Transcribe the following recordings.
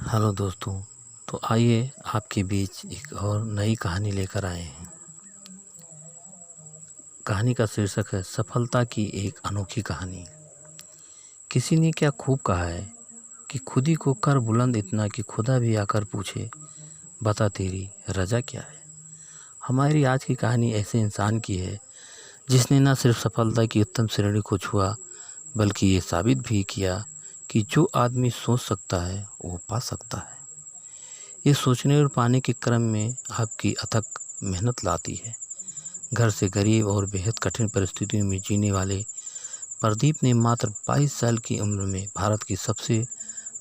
Hello दोस्तों। तो आइए आपके बीच एक और नई कहानी लेकर आए हैं। कहानी का शीर्षक है सफलता की एक अनोखी कहानी। किसी ने क्या खूब कहा है कि खुदी को कर बुलंद इतना कि खुदा भी आकर पूछे, बता तेरी रजा क्या है। हमारी आज की कहानी ऐसे इंसान की है जिसने न सिर्फ सफलता की उत्तम श्रेणी को छुआ, बल्कि ये साबित भी किया कि जो आदमी सोच सकता है वो पा सकता है। ये सोचने और पाने के क्रम में आपकी अथक मेहनत लाती है। घर से गरीब और बेहद कठिन परिस्थितियों में जीने वाले प्रदीप ने मात्र 22 साल की उम्र में भारत की सबसे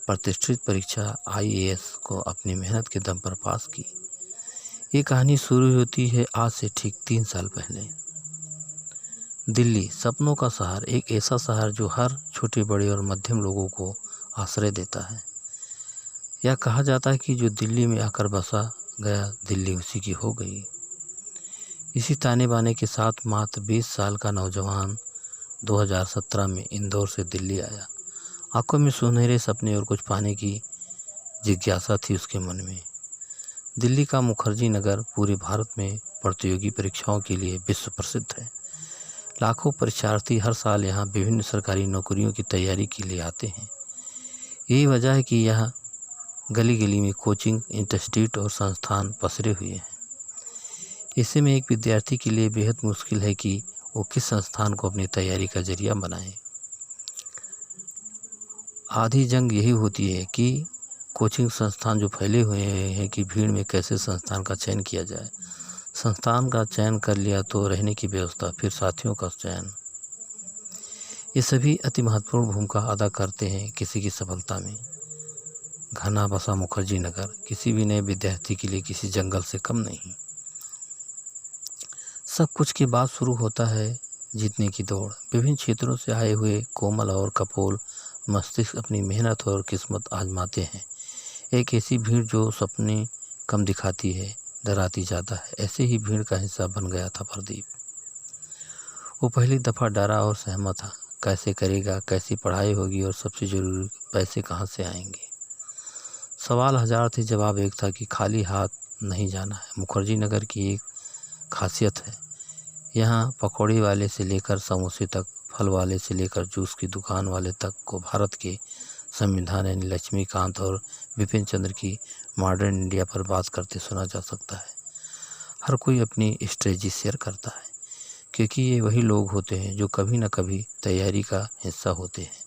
प्रतिष्ठित परीक्षा आईएएस को अपनी मेहनत के दम पर पास की। ये कहानी शुरू होती है आज से ठीक 3 साल पहले। दिल्ली सपनों का शहर, एक ऐसा शहर जो हर छोटे बड़े और मध्यम लोगों को आश्रय देता है। यह कहा जाता है कि जो दिल्ली में आकर बसा गया, दिल्ली उसी की हो गई। इसी ताने बाने के साथ मात्र 20 साल का नौजवान 2017 में इंदौर से दिल्ली आया। आंखों में सुनहरे सपने और कुछ पाने की जिज्ञासा थी उसके मन में। दिल्ली का मुखर्जी नगर पूरे भारत में प्रतियोगी परीक्षाओं के लिए विश्व प्रसिद्ध है। लाखों परीक्षार्थी हर साल यहाँ विभिन्न सरकारी नौकरियों की तैयारी के लिए आते हैं। यही वजह है कि यह गली गली में कोचिंग इंस्टीट्यूट और संस्थान पसरे हुए हैं। ऐसे में एक विद्यार्थी के लिए बेहद मुश्किल है कि वो किस संस्थान को अपनी तैयारी का जरिया बनाए। आधी जंग यही होती है कि कोचिंग संस्थान जो फैले हुए हैं कि भीड़ में कैसे संस्थान का चयन किया जाए। संस्थान का चयन कर लिया तो रहने की व्यवस्था, फिर साथियों का चयन, ये सभी अति महत्वपूर्ण भूमिका अदा करते हैं किसी की सफलता में। घना बसा मुखर्जी नगर किसी भी नए विद्यार्थी के लिए किसी जंगल से कम नहीं। सब कुछ के बाद शुरू होता है जीतने की दौड़। विभिन्न क्षेत्रों से आए हुए कोमल और कपोल मस्तिष्क अपनी मेहनत और किस्मत आजमाते हैं। एक ऐसी भीड़ जो सपने कम दिखाती है, डराती ज़्यादा है। ऐसे ही भीड़ का हिस्सा बन गया था प्रदीप। वो पहली दफ़ा डरा और सहमत था। कैसे करेगा, कैसी पढ़ाई होगी और सबसे ज़रूरी पैसे कहाँ से आएंगे। सवाल हजार थे, जवाब एक था कि खाली हाथ नहीं जाना है। मुखर्जी नगर की एक खासियत है, यहाँ पकौड़ी वाले से लेकर समोसे तक, फल वाले से लेकर जूस की दुकान वाले तक को भारत के संविधान यानी लक्ष्मीकांत और बिपिन चंद्र की मॉडर्न इंडिया पर बात करते सुना जा सकता है। हर कोई अपनी स्ट्रेटजी शेयर करता है, क्योंकि ये वही लोग होते हैं जो कभी न कभी तैयारी का हिस्सा होते हैं।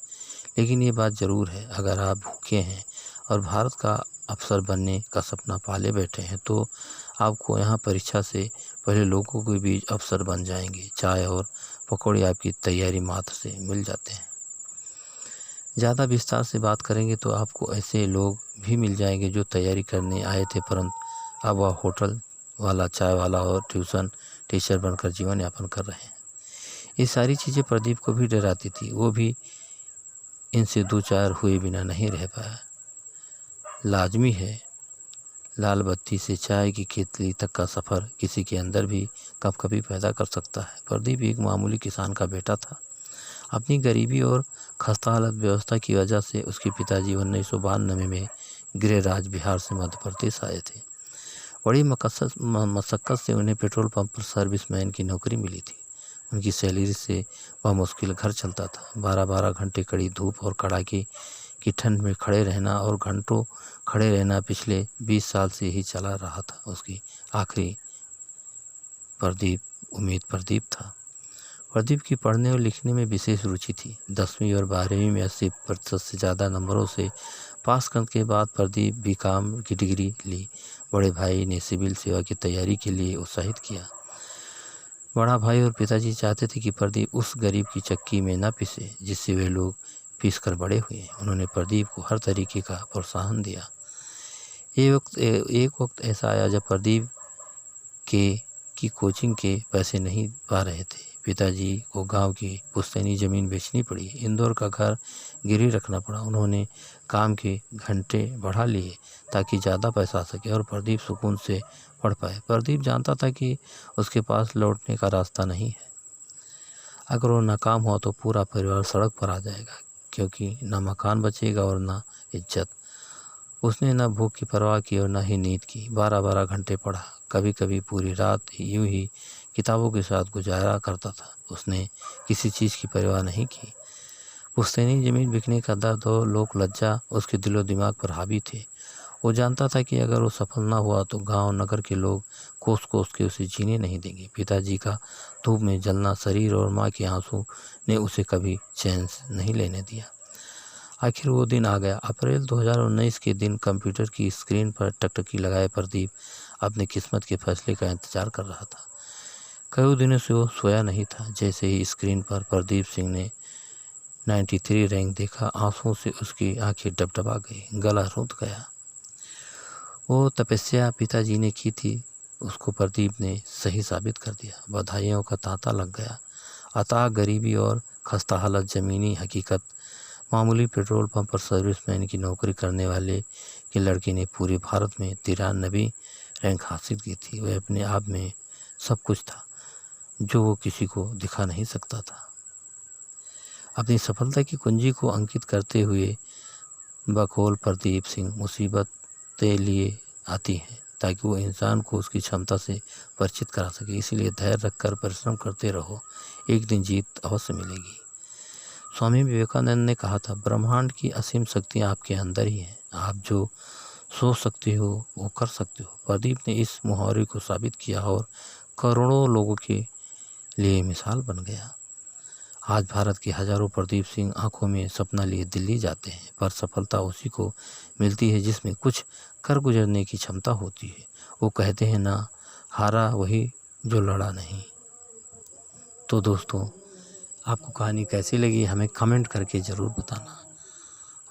लेकिन ये बात ज़रूर है, अगर आप भूखे हैं और भारत का अफसर बनने का सपना पाले बैठे हैं तो आपको यहाँ परीक्षा से पहले लोगों के बीच अफसर बन जाएंगे। चाय और पकौड़े आपकी तैयारी मात्र से मिल जाते हैं। ज़्यादा विस्तार से बात करेंगे तो आपको ऐसे लोग भी मिल जाएंगे जो तैयारी करने आए थे, परंतु अब वह होटल वाला, चाय वाला और ट्यूशन टीचर बनकर जीवन यापन कर रहे हैं। ये सारी चीज़ें प्रदीप को भी डराती थी। वो भी इनसे दो चार हुए बिना नहीं रह पाया। लाजमी है, लाल बत्ती से चाय की केतली तक का सफ़र किसी के अंदर भी कभी पैदा कर सकता है। प्रदीप एक मामूली किसान का बेटा था। अपनी गरीबी और खस्ता हालत व्यवस्था की वजह से उसके पिताजी 1992 में गृहराज बिहार से मध्य प्रदेश आए थे। बड़ी मशक्क़त से उन्हें पेट्रोल पंप पर सर्विसमैन की नौकरी मिली थी। उनकी सैलरी से वह मुश्किल घर चलता था। 12-12 घंटे कड़ी धूप और कड़ाके की ठंड में खड़े रहना और घंटों खड़े रहना पिछले 20 साल से ही चला रहा था। उसकी आखिरी प्रदीप था। प्रदीप की पढ़ने और लिखने में विशेष रुचि थी। 10वीं और 12वीं में 80% से ज़्यादा नंबरों से पास करने के बाद प्रदीप बीकॉम की डिग्री ली। बड़े भाई ने सिविल सेवा की तैयारी के लिए उत्साहित किया। बड़ा भाई और पिताजी चाहते थे कि प्रदीप उस गरीब की चक्की में न पिसे जिससे वे लोग पीस कर बड़े हुए। उन्होंने प्रदीप को हर तरीके का प्रोत्साहन दिया। एक वक्त ऐसा आया जब प्रदीप की कोचिंग के पैसे नहीं पा रहे थे। पिताजी को गांव की पुश्तैनी ज़मीन बेचनी पड़ी। इंदौर का घर गिरवी रखना पड़ा। उन्होंने काम के घंटे बढ़ा लिए ताकि ज़्यादा पैसा आ सके और प्रदीप सुकून से पढ़ पाए। प्रदीप जानता था कि उसके पास लौटने का रास्ता नहीं है। अगर वो नाकाम हुआ तो पूरा परिवार सड़क पर आ जाएगा, क्योंकि ना मकान बचेगा और ना इज्जत। उसने न भूख की परवाह की और न ही नींद की। 12-12 घंटे पढ़ा, कभी कभी पूरी रात यूं ही किताबों के साथ गुजारा करता था। उसने किसी चीज़ की परवाह नहीं की। पुश्तैनी ज़मीन बिकने का दर्द और लोक लज्जा उसके दिलो दिमाग पर हावी थे। वो जानता था कि अगर वो सफल ना हुआ तो गांव नगर के लोग कोस कोस के उसे जीने नहीं देंगे। पिताजी का धूप में जलना शरीर और माँ के आंसू ने उसे कभी चैन नहीं लेने दिया। आखिर वो दिन आ गया। अप्रैल 2019 के दिन कंप्यूटर की स्क्रीन पर टकटकी लगाए प्रदीप अपनी किस्मत के फैसले का इंतजार कर रहा था। कई दिनों से वो सोया नहीं था। जैसे ही स्क्रीन पर प्रदीप सिंह ने 93 रैंक देखा, आंसुओं से उसकी आंखें डबडबा गई, गला रुंध गया। वो तपस्या पिताजी ने की थी, उसको प्रदीप ने सही साबित कर दिया। बधाइयों का तांता लग गया। अथाह गरीबी और खस्ता हालत, ज़मीनी हकीकत, मामूली पेट्रोल पंप पर सर्विसमैन की नौकरी करने वाले के लड़के ने पूरे भारत में 93 रैंक हासिल की थी। वह अपने आप में सब कुछ था जो वो किसी को दिखा नहीं सकता था। अपनी सफलता की कुंजी को अंकित करते हुए बकौल प्रदीप सिंह मुसीबतें लिए आती हैं ताकि वो इंसान को उसकी क्षमता से परिचित करा सके। इसलिए धैर्य रखकर परिश्रम करते रहो, एक दिन जीत अवश्य मिलेगी। स्वामी विवेकानंद ने कहा था, ब्रह्मांड की असीम शक्तियाँ आपके अंदर ही हैं। आप जो सोच सकते हो वो कर सकते हो। प्रदीप ने इस मुहावरे को साबित किया और करोड़ों लोगों के लिए मिसाल बन गया। आज भारत के हजारों प्रदीप सिंह आंखों में सपना लिए दिल्ली जाते हैं, पर सफलता उसी को मिलती है जिसमें कुछ कर गुजरने की क्षमता होती है। वो कहते हैं ना, हारा वही जो लड़ा नहीं। तो दोस्तों, आपको कहानी कैसी लगी हमें कमेंट करके ज़रूर बताना।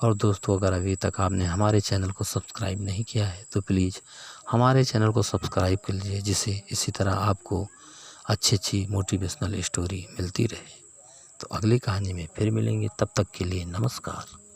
और दोस्तों, अगर अभी तक आपने हमारे चैनल को सब्सक्राइब नहीं किया है तो प्लीज़ हमारे चैनल को सब्सक्राइब कर लीजिए, जिससे इसी तरह आपको अच्छी मोटिवेशनल स्टोरी मिलती रहे। तो अगली कहानी में फिर मिलेंगे, तब तक के लिए नमस्कार।